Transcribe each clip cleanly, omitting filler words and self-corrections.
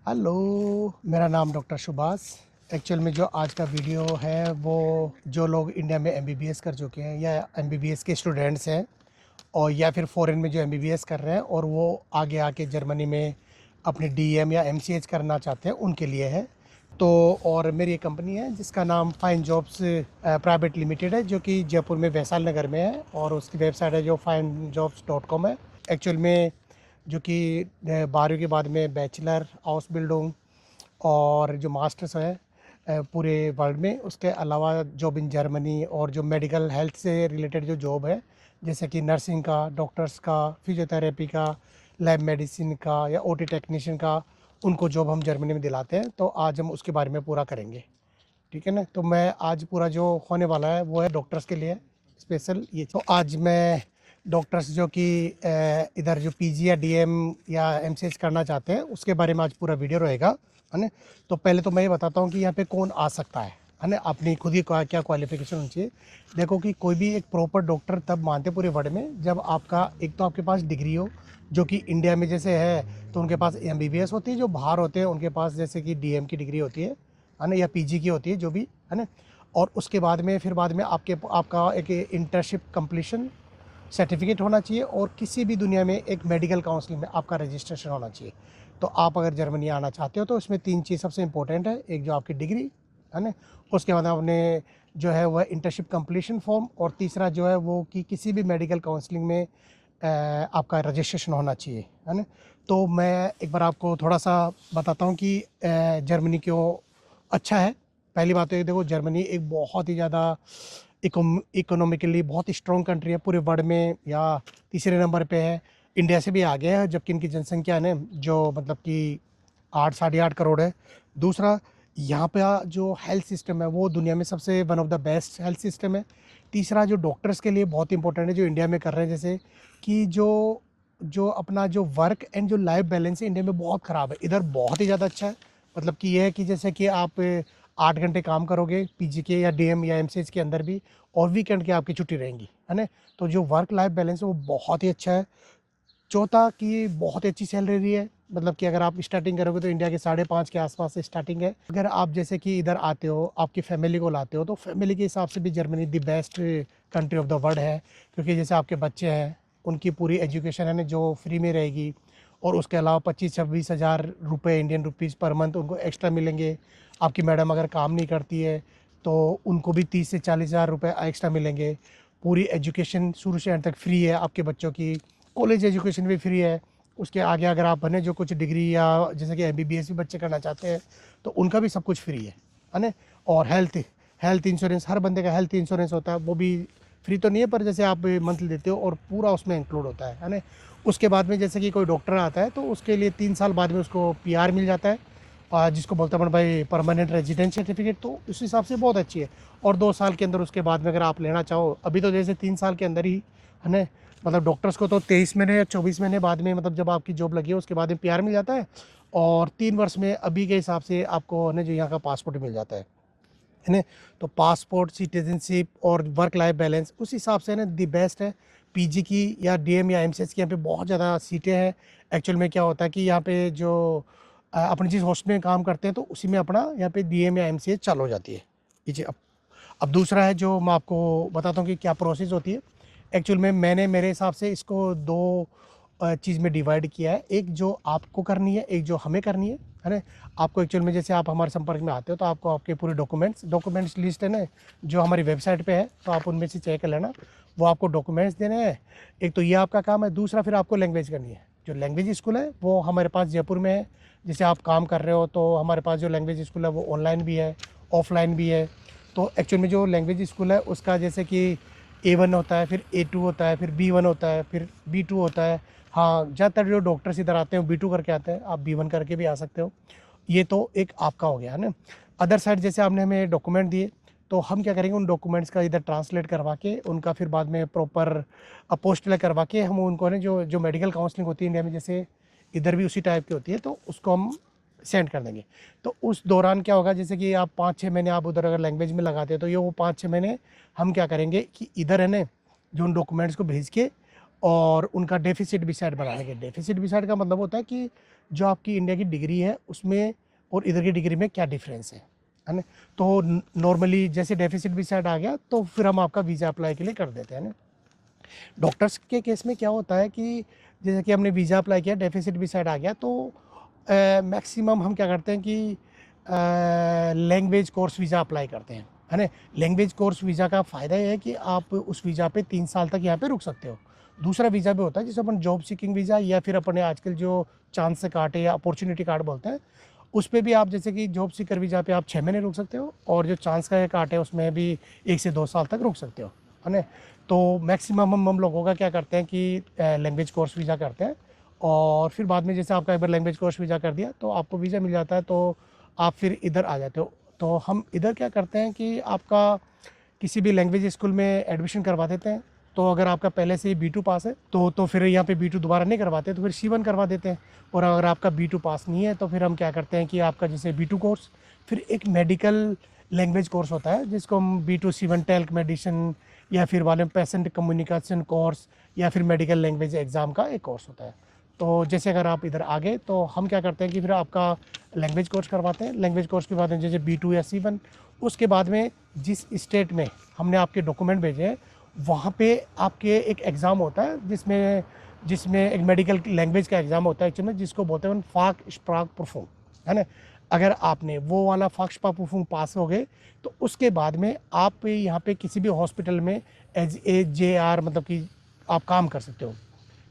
Hello, मेरा नाम doctor Subhash. Actual में जो आज का वीडियो है वो जो लोग इंडिया में एमबीबीएस कर चुके हैं या एमबीबीएस के स्टूडेंट्स हैं और या फिर फॉरेन में जो एमबीबीएस कर रहे हैं और वो आगे आके जर्मनी में अपने डीएम या एमसीएच करना चाहते हैं उनके लिए है। तो और मेरी एक कंपनी है जिसका नाम फाइन जॉब्स प्राइवेट लिमिटेड है, जो कि जयपुर में वैशाल नगर में है, और उसकी वेबसाइट है जो finejobs.com है। एक्चुअल में जो कि 12वीं के बाद में बैचलर आउसबिल्डिंग और जो मास्टर्स है पूरे वर्ल्ड में, उसके अलावा जॉब इन जर्मनी और जो मेडिकल हेल्थ से रिलेटेड जो जॉब है, जैसे कि नर्सिंग का, डॉक्टर्स का, फिजियोथेरेपी का, लैब मेडिसिन का या ओटी टेक्नीशियन का, उनको जॉब हम जर्मनी में दिलाते हैं। तो आज हम उसके बारे में पूरा करेंगे, ठीक है ना। तो मैं आज पूरा जो होने वाला है वो है डॉक्टर्स के लिए स्पेशल। ये तो आज मैं डॉक्टर्स जो कि इधर जो पीजी या डीएम या एमसीएच करना चाहते हैं उसके बारे में आज पूरा वीडियो रहेगा, है ना। तो पहले तो मैं ये बताता हूँ कि यहाँ पे कौन आ सकता है ना। अपनी खुद ही क्या क्वालिफिकेशन होनी चाहिए। देखो कि कोई भी एक प्रॉपर डॉक्टर तब मानते पूरे वर्ल्ड में जब आपका एक तो आपके पास डिग्री हो, जो कि इंडिया में जैसे है तो उनके पास एमबीबीएस होती है, जो बाहर होते हैं उनके पास जैसे कि डीएम की डिग्री होती है ना, या पीजी की होती है जो भी, है ना। और उसके बाद में फिर बाद में आपका एक इंटर्नशिप कंप्लीशन सर्टिफिकेट होना चाहिए, और किसी भी दुनिया में एक मेडिकल काउंसलिंग में आपका रजिस्ट्रेशन होना चाहिए। तो आप अगर जर्मनी आना चाहते हो तो इसमें 3 चीज़ सबसे इंपॉर्टेंट है। एक जो आपकी डिग्री है ना, उसके बाद आपने जो है वह इंटर्नशिप कंप्लीशन फॉर्म, और तीसरा जो है वो कि किसी भी मेडिकल काउंसलिंग में आपका रजिस्ट्रेशन होना चाहिए, है ना। तो मैं एक बार आपको थोड़ा सा बताता हूँ कि जर्मनी क्यों अच्छा है। पहली बात तो ये देखो, जर्मनी एक बहुत ही ज़्यादा इकोनॉमिकली बहुत स्ट्रॉन्ग कंट्री है पूरे वर्ल्ड में, या तीसरे नंबर पे है। इंडिया से भी आगे है, जबकि इनकी जनसंख्या है जो मतलब कि 8 साढ़े 8 करोड़ है। दूसरा, यहाँ पे जो हेल्थ सिस्टम है वो दुनिया में सबसे one of the best health system है। तीसरा, जो डॉक्टर्स के लिए बहुत इंपॉर्टेंट है जो इंडिया में कर रहे हैं, जैसे कि जो जो अपना जो वर्क एंड जो लाइफ बैलेंस है इंडिया में बहुत ख़राब है, इधर बहुत ही ज़्यादा अच्छा है। मतलब कि ये है कि जैसे कि आप 8 घंटे काम करोगे पीजी के या डीएम या एमसीएच के अंदर भी, और वीकेंड की आपकी छुट्टी रहेंगी, है ना। तो जो वर्क लाइफ बैलेंस है वो बहुत ही अच्छा है। चौथा कि बहुत ही अच्छी सैलरी है। मतलब कि अगर आप स्टार्टिंग करोगे तो इंडिया के 5.5 के आसपास से स्टार्टिंग है। अगर आप जैसे कि इधर आते हो, आपकी फैमिली को लाते हो, तो फैमिली के हिसाब से भी Germany the best country of the world है। क्योंकि जैसे आपके बच्चे हैं उनकी पूरी एजुकेशन है ना जो फ्री में रहेगी, और उसके अलावा 25-26 हज़ार रुपये इंडियन रुपीज़ पर मंथ उनको एक्स्ट्रा मिलेंगे। आपकी मैडम अगर काम नहीं करती है तो उनको भी 30 से 40 हज़ार रुपये एक्स्ट्रा मिलेंगे। पूरी एजुकेशन शुरू से एंड तक फ्री है आपके बच्चों की। कॉलेज एजुकेशन भी फ्री है। उसके आगे अगर आप बने जो कुछ डिग्री या जैसे कि एमबीबीएस भी बच्चे करना चाहते हैं तो उनका भी सब कुछ फ्री है ना। और हेल्थ हेल्थ इंश्योरेंस, हर बंदे का हेल्थ इंश्योरेंस होता है, वो भी फ्री तो नहीं है पर जैसे आप मंथली देते हो, और पूरा उसमें इंक्लूड होता है ना। उसके बाद में जैसे कि कोई डॉक्टर आता है तो उसके लिए 3 साल बाद में उसको पीआर मिल जाता है, और जिसको बोलते हैं भाई परमानेंट रेजिडेंट सर्टिफिकेट, तो उस हिसाब से बहुत अच्छी है। और 2 साल के अंदर उसके बाद में अगर आप लेना चाहो, अभी तो जैसे 3 साल के अंदर ही, है ना। मतलब डॉक्टर्स को तो 23 महीने या 24 महीने बाद में, मतलब जब आपकी जॉब लगी है उसके बाद में पीआर मिल जाता है, और 3 वर्ष में अभी के हिसाब से आपको है ना जो यहाँ का पासपोर्ट मिल जाता है ना। तो पासपोर्ट, सिटीजनशिप और वर्क लाइफ बैलेंस उस हिसाब से ना दी बेस्ट है। पीजी की या डीएम या एमसीएच की यहाँ पे बहुत ज़्यादा सीटें हैं। एक्चुअल में क्या होता है कि यहाँ पे जो अपने जिस हॉस्टल में काम करते हैं तो उसी में अपना यहाँ पे डीएम या एमसीएच चालू हो जाती है। जी, अब दूसरा है जो मैं आपको बताता हूँ कि क्या प्रोसेस होती है। एक्चुअल में मैंने मेरे हिसाब से इसको दो चीज़ में डिवाइड किया है। एक जो आपको करनी है, एक जो हमें करनी है ना। आपको एक्चुअल में जैसे आप हमारे संपर्क में आते हो तो आपको आपके पूरे डॉक्यूमेंट्स लिस्ट है ना जो हमारी वेबसाइट पे है, तो आप उनमें से चेक कर लेना। वो आपको डॉक्यूमेंट्स देने हैं। एक तो ये आपका काम है। दूसरा फिर आपको लैंग्वेज करनी है। जो लैंग्वेज स्कूल है वो हमारे पास जयपुर में है। जैसे आप काम कर रहे हो तो हमारे पास जो लैंग्वेज स्कूल है वो ऑनलाइन भी है, ऑफलाइन भी है। तो एक्चुअल में जो लैंग्वेज स्कूल है उसका जैसे कि A1 होता है, फिर A2 होता है, फिर B1 होता है, फिर B2 होता है। हाँ, ज़्यादातर जो डॉक्टर्स इधर आते हैं B2 करके आते हैं, आप B1 करके भी आ सकते हो। ये तो एक आपका हो गया है ना। अदर साइड जैसे आपने हमें डॉक्यूमेंट दिए, तो हम क्या करेंगे उन डॉक्यूमेंट्स का इधर ट्रांसलेट करवा के उनका फिर बाद में प्रॉपर अपोस्टिल करवा के हम उनको ना जो जो मेडिकल काउंसलिंग होती है इंडिया में, जैसे इधर भी उसी टाइप की होती है, तो उसको हम सेंड कर देंगे। तो उस दौरान क्या होगा, जैसे कि आप 5-6 महीने आप उधर अगर लैंग्वेज में लगाते हैं तो ये वो 5-6 महीने हम क्या करेंगे कि इधर है ना जो उन डॉक्यूमेंट्स को भेज के और उनका डेफिसिट बिसाइड बना लेंगे। डेफिसिट बिसाइड का मतलब होता है कि जो आपकी इंडिया की डिग्री है उसमें और इधर की डिग्री में क्या डिफरेंस है ना। तो नॉर्मली जैसे डेफिसिट बिसाइड आ गया तो फिर हम आपका वीज़ा अप्लाई के लिए कर देते हैं ना। डॉक्टर्स के केस में क्या होता है कि जैसे कि हमने वीज़ा अप्लाई किया, डेफिसिट बिसाइड आ गया, तो मैक्सिमम हम क्या करते हैं कि लैंग्वेज कोर्स वीज़ा अप्लाई करते हैं, है ना। लैंग्वेज कोर्स वीज़ा का फ़ायदा ये है कि आप उस वीज़ा पे 3 साल तक यहाँ पे रुक सकते हो। दूसरा वीज़ा भी होता है जिसे अपन जॉब सीकिंग वीज़ा या फिर अपने आजकल जो चांस से कार्ड या अपॉर्चुनिटी कार्ड बोलते हैं, उस पे भी आप जैसे कि जॉब सीकर वीज़ा पे आप 6 महीने रुक सकते हो, और जो चांस का कार्ड है उसमें भी 1 से 2 साल तक रुक सकते हो, है ना। तो मैक्सिमम हम लोगों का क्या करते हैं कि लैंग्वेज कोर्स वीज़ा करते हैं, और फिर बाद में जैसे आपका एक बार लैंग्वेज कोर्स वीज़ा कर दिया तो आपको वीज़ा मिल जाता है, तो आप फिर इधर आ जाते हो। तो हम इधर क्या करते हैं कि आपका किसी भी लैंग्वेज स्कूल में एडमिशन करवा देते हैं। तो अगर आपका पहले से ही B2 पास है तो फिर यहाँ पे B2 दोबारा नहीं करवाते, तो फिर C1 करवा देते हैं। और अगर आपका B2 पास नहीं है तो फिर हम क्या करते हैं कि आपका जैसे B2 कोर्स, फिर एक मेडिकल लैंग्वेज कोर्स होता है जिसको हम B2 C1 टेल्क मेडिसिन, या फिर वाले पेशेंट कम्युनिकेशन कोर्स, या फिर मेडिकल लैंग्वेज एग्ज़ाम का एक कोर्स होता है। तो जैसे अगर आप इधर आ गए तो हम क्या करते हैं कि फिर आपका लैंग्वेज कोर्स करवाते हैं। लैंग्वेज कोर्स के बाद में जैसे B2 या C1, उसके बाद में जिस स्टेट में हमने आपके डॉक्यूमेंट भेजे हैं वहाँ पे आपके एक एग्ज़ाम होता है जिसमें जिसमें एक मेडिकल लैंग्वेज का एग्ज़ाम होता है एक्चुअली में, जिसको बोलते हैं फाक स्प्राक परफॉर्म, है ना। अगर आपने वो वाला फाक स्प्राक परफॉर्म पास हो गए तो उसके बाद में आप यहाँ पे किसी भी हॉस्पिटल में एज ए JR मतलब कि आप काम कर सकते हो।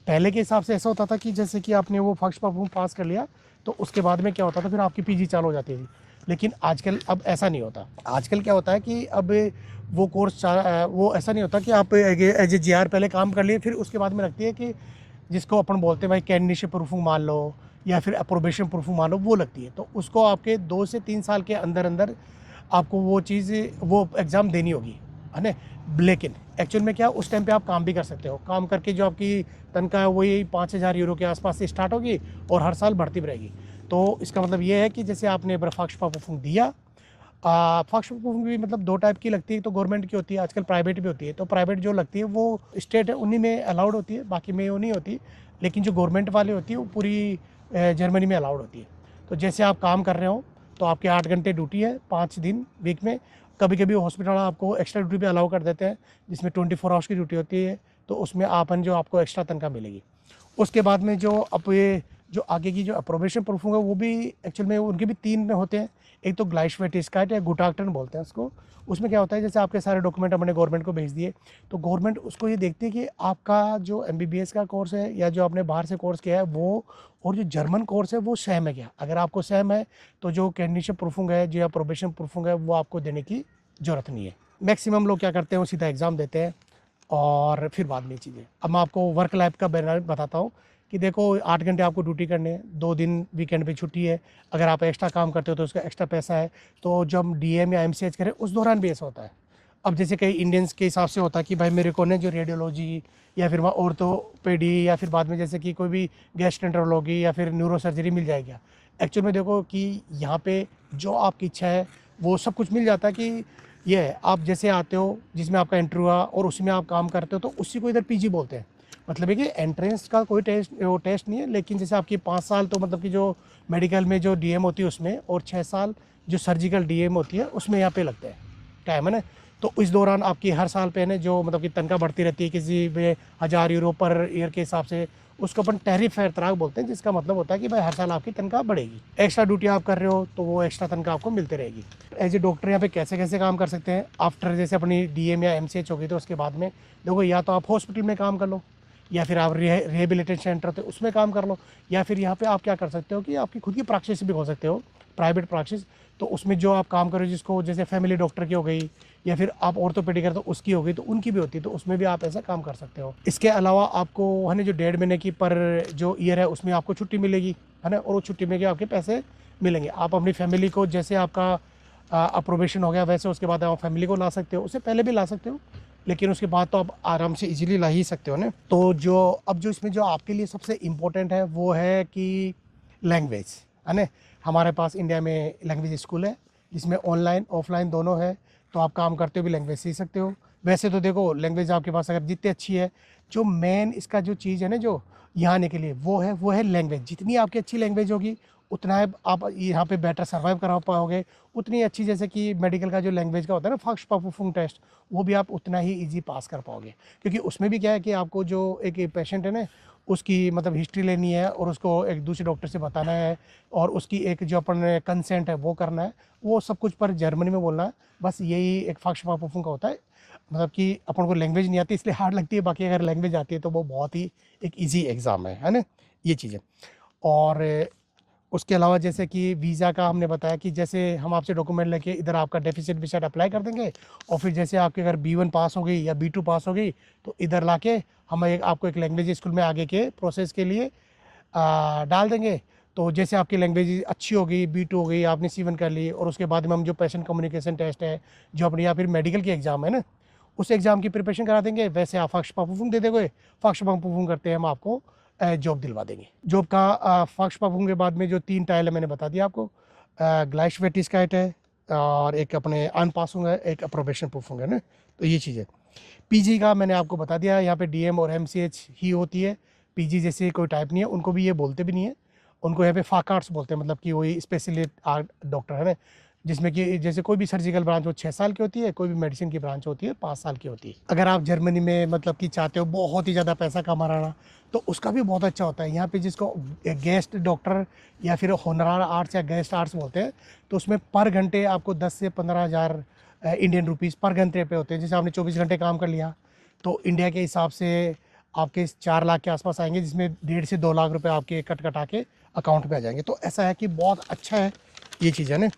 पहले के हिसाब से ऐसा होता था कि जैसे कि आपने वो फर्स्ट परफॉर्म पास कर लिया तो उसके बाद में क्या होता था, फिर आपकी PG चालू हो जाती थी। लेकिन आजकल अब ऐसा नहीं होता। आजकल क्या होता है कि अब वो कोर्स वो ऐसा नहीं होता कि आप एज ए JR पहले काम कर लिए, फिर उसके बाद में लगती है कि जिसको अपन बोलते हैं भाई कैंडिडेटशिप प्रूफ मान लो या फिर अप्रोबेशन प्रूफ मान लो, वो लगती है। तो उसको आपके 2 से 3 साल के अंदर अंदर आपको वो चीज़ वो एग्ज़ाम देनी होगी, है ना। लेकिन एक्चुअल में क्या, उस टाइम पे आप काम भी कर सकते हो। काम करके जो आपकी तनख्वाह है वही 5,000 यूरो के आसपास से स्टार्ट होगी और हर साल बढ़ती भी रहेगी। तो इसका मतलब ये है कि जैसे आपने फाक्स परफॉर्म दिया, फाक्स परफॉर्म भी मतलब 2 टाइप की लगती है, तो गवर्नमेंट की होती है, आजकल प्राइवेट भी होती है। तो प्राइवेट जो लगती है वो स्टेट है उन्हीं में अलाउड होती है, बाकी में वो नहीं होती। लेकिन जो गवर्नमेंट वाली होती है वो पूरी जर्मनी में अलाउड होती है। तो जैसे आप काम कर रहे हो तो आपके 8 घंटे ड्यूटी है 5 दिन वीक में। कभी कभी हॉस्पिटल आपको एक्स्ट्रा ड्यूटी भी अलाउ कर देते हैं जिसमें 24 आवर्स की ड्यूटी होती है, तो उसमें आपन जो आपको एक्स्ट्रा तनख्वाह मिलेगी। उसके बाद में जो अब ये जो आगे की जो अप्रोबेशन प्रूफ होगा वो भी एक्चुअल में उनके भी 3 होते हैं। एक तो ग्लाइशवेटिस्काइट या गुटाक्टन बोलते हैं उसको। उसमें क्या होता है, जैसे आपके सारे डॉक्यूमेंट हमने गवर्नमेंट को भेज दिए तो गवर्नमेंट उसको ये देखती है कि आपका जो MBBS का कोर्स है या जो आपने बाहर से कोर्स किया है वो और जो जर्मन कोर्स है वो सेम है क्या। अगर आपको सेम है तो जो कैंडिडेटशिप प्रूफिंग है जो अप्रोबेशन प्रूफिंग है वो आपको देने की ज़रूरत नहीं है। मैक्सिमम लोग क्या करते हैं वो सीधा एग्ज़ाम देते हैं और फिर बाद में चीज़ें। अब मैं आपको वर्क लाइफ का बेनिफिट बताता हूँ कि देखो 8 घंटे आपको ड्यूटी करने हैं, 2 दिन वीकेंड पे छुट्टी है। अगर आप एक्स्ट्रा काम करते हो तो उसका एक्स्ट्रा पैसा है। तो जब हम DM या MCH करें उस दौरान भी ऐसा होता है। अब जैसे कई इंडियंस के हिसाब से होता है कि भाई मेरे को ने जो रेडियोलॉजी या फिर वहाँ ऑर्थोपेडी या फिर बाद में जैसे कि कोई भी गैस्ट्रोएंटरोलॉजी या फिर न्यूरो सर्जरी मिल जाएगी। एक्चुअल में देखो कि यहाँ पे जो आपकी इच्छा है वो सब कुछ मिल जाता है। कि ये है आप जैसे आते हो जिसमें आपका इंटरव्यू हुआ और उसमें आप काम करते हो तो उसी को इधर PG बोलते हैं। मतलब है कि एंट्रेंस का कोई टेस्ट नहीं है, लेकिन जैसे आपकी 5 साल तो मतलब कि जो मेडिकल में जो DM होती है उसमें, और 6 साल जो सर्जिकल DM होती है उसमें यहाँ पे लगता है टाइम, है ना। तो इस दौरान आपकी हर साल पे ना जो मतलब कि तनख्वाह बढ़ती रहती है, किसी में 1000 यूरो पर ईयर के हिसाब से, उसको अपन टैरिफ फेरतराग बोलते हैं, जिसका मतलब होता है कि भाई हर साल आपकी तनख्वाह बढ़ेगी। एक्स्ट्रा ड्यूटी आप कर रहे हो तो वो एक्स्ट्रा तनख्वाह आपको मिलती रहेगी। एज ए डॉक्टर यहाँ पे कैसे कैसे काम कर सकते हैं आफ्टर जैसे अपनी DM या MCH होगी तो उसके बाद में देखो, या तो आप हॉस्पिटल में काम कर लो या फिर आप रिहेबिलिटेशन सेंटर होते उसमें काम कर लो, या फिर यहाँ पे आप क्या कर सकते हो कि आपकी खुद की प्रैक्टिस भी हो सकते हो, प्राइवेट प्रैक्टिस। तो उसमें जो आप काम करो जिसको जैसे फैमिली डॉक्टर की हो गई या फिर आप ऑर्थोपेडिक तो उसकी हो गई, तो उनकी भी होती है, तो उसमें भी आप ऐसा काम कर सकते हो। इसके अलावा आपको है ना जो 1.5 महीने की पर जो ईयर है उसमें आपको छुट्टी मिलेगी, है ना, और वो छुट्टी में के आपके पैसे मिलेंगे। आप अपनी फैमिली को जैसे आपका अप्रोबेशन हो गया वैसे उसके बाद आप फैमिली को ला सकते हो, उससे पहले भी ला सकते हो, लेकिन उसके बाद तो आप आराम से इजीली ला ही सकते हो ना। तो जो अब जो इसमें जो आपके लिए सबसे इम्पोर्टेंट है वो है कि लैंग्वेज, है ना। हमारे पास इंडिया में लैंग्वेज स्कूल है जिसमें ऑनलाइन ऑफलाइन दोनों है। तो आप काम करते हुए भी लैंग्वेज सीख सकते हो। वैसे तो देखो लैंग्वेज आपके पास अगर जितनी अच्छी है, जो मेन इसका जो चीज़ है ना जो यहाँ आने के लिए वो है लैंग्वेज। जितनी आपकी अच्छी लैंग्वेज होगी उतना है आप यहाँ पे बेटर सर्वाइव करा पाओगे। उतनी अच्छी जैसे कि मेडिकल का जो लैंग्वेज का होता है ना फर्स्ट परफॉर्म टेस्ट, वो भी आप उतना ही इजी पास कर पाओगे। क्योंकि उसमें भी क्या है कि आपको जो एक पेशेंट है ना उसकी मतलब हिस्ट्री लेनी है और उसको एक दूसरे डॉक्टर से बताना है और उसकी एक जो अपन कंसेंट है वो करना है, वो सब कुछ पर जर्मनी में बोलना है। बस यही एक फर्स्ट परफॉर्म का होता है। मतलब कि अपन को लैंग्वेज नहीं आती इसलिए हार्ड लगती है, बाकी अगर लैंग्वेज आती है तो वो बहुत ही एक ईजी एग्ज़ाम है ना, ये चीज़ें। और उसके अलावा जैसे कि वीज़ा का हमने बताया कि जैसे हम आपसे डॉक्यूमेंट लेके इधर आपका डेफिसिट विसाइट अप्लाई कर देंगे और फिर जैसे आपके अगर B1 पास हो गई या B2 पास हो गई तो इधर लाके हम आपको एक लैंग्वेज स्कूल में आगे के प्रोसेस के लिए डाल देंगे। तो जैसे आपकी लैंग्वेज अच्छी हो गई, B2 हो गई, आपने C1 कर ली और उसके बाद में हम जो पेशेंट कम्युनिकेशन टेस्ट है जो अपने या फिर मेडिकल की एग्ज़ाम है ना, उस एग्ज़ाम की प्रिपरेशन करा देंगे। वैसे आप फर्स्ट परफॉर्म दे दोगे, फर्स्ट परफॉर्म करते हैं हम आपको जॉब दिलवा देंगे। जॉब का फर्स्ट परफॉर्म के बाद में जो 3 टाइल है मैंने बता दिया आपको, ग्लाइशवेटिस्काइट है और एक अपने अनपासिंग है, एक अप्रोबेशन परफॉर्म है ना, तो ये चीज़ है। पीजी का मैंने आपको बता दिया, यहाँ पे डीएम और एमसीएच ही होती है। पीजी जैसे कोई टाइप नहीं है, उनको भी ये बोलते भी नहीं है, उनको यहाँ पे फाकार्ड्स बोलते हैं, मतलब कि वही स्पेशलिस्ट डॉक्टर है ना, जिसमें कि जैसे कोई भी सर्जिकल ब्रांच वो 6 साल की होती है, कोई भी मेडिसिन की ब्रांच होती है 5 साल की होती है। अगर आप जर्मनी में मतलब कि चाहते हो बहुत ही ज़्यादा पैसा कमाना तो उसका भी बहुत अच्छा होता है। यहाँ पे जिसको गेस्ट डॉक्टर या फिर होनरार आर्ट्स या गेस्ट आर्ट्स बोलते हैं, तो उसमें पर घंटे आपको 10 से 15,000 इंडियन रुपीज़ पर घंटे पे होते हैं। जैसे आपने 24 घंटे काम कर लिया तो इंडिया के हिसाब से आपके 4 लाख के आसपास आएंगे, जिसमें 1.5 से 2 लाख रुपए आपके कट कटा के अकाउंट पे आ जाएंगे। तो ऐसा है कि बहुत अच्छा है ये चीज़ है ना।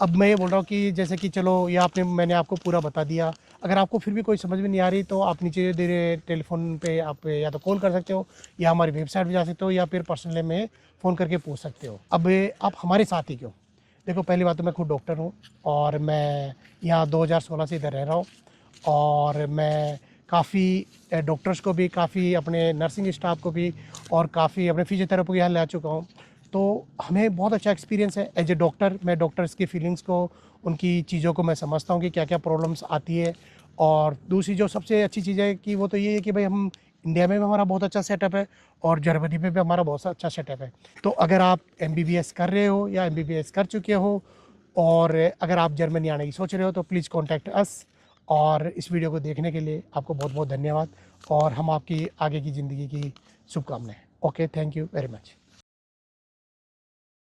अब मैं ये बोल रहा हूँ कि जैसे कि चलो ये मैंने आपको पूरा बता दिया। अगर आपको फिर भी कोई समझ में नहीं आ रही तो आप नीचे दे रहे टेलीफोन पे आप या तो कॉल कर सकते हो या हमारी वेबसाइट पे जा सकते हो या फिर पर्सनली में फ़ोन करके पूछ सकते हो। अब आप हमारे साथ ही क्यों? देखो पहली बात तो मैं खुद डॉक्टर हूँ और मैं यहाँ 2016 से इधर रह रहा हूँ और मैं काफ़ी डॉक्टर्स को भी, काफ़ी अपने नर्सिंग स्टाफ को भी और काफ़ी अपने फिजियोथेरेपी यहाँ ला चुका हूँ। तो हमें बहुत अच्छा एक्सपीरियंस है एज ए डॉक्टर। मैं डॉक्टर्स की फीलिंग्स को, उनकी चीज़ों को मैं समझता हूँ कि क्या क्या प्रॉब्लम्स आती है। और दूसरी जो सबसे अच्छी चीज़ है कि वो तो ये है कि भाई हम इंडिया में भी हमारा बहुत अच्छा सेटअप है और जर्मनी में भी हमारा बहुत अच्छा सेटअप है। तो अगर आप एमबीबीएस कर रहे हो या एमबीबीएस कर चुके हो और अगर आप जर्मनी आने की सोच रहे हो तो प्लीज़ कॉन्टैक्ट अस। और इस वीडियो को देखने के लिए आपको बहुत बहुत धन्यवाद और हम आपकी आगे की ज़िंदगी की शुभकामनाएं। Okay, thank you very much.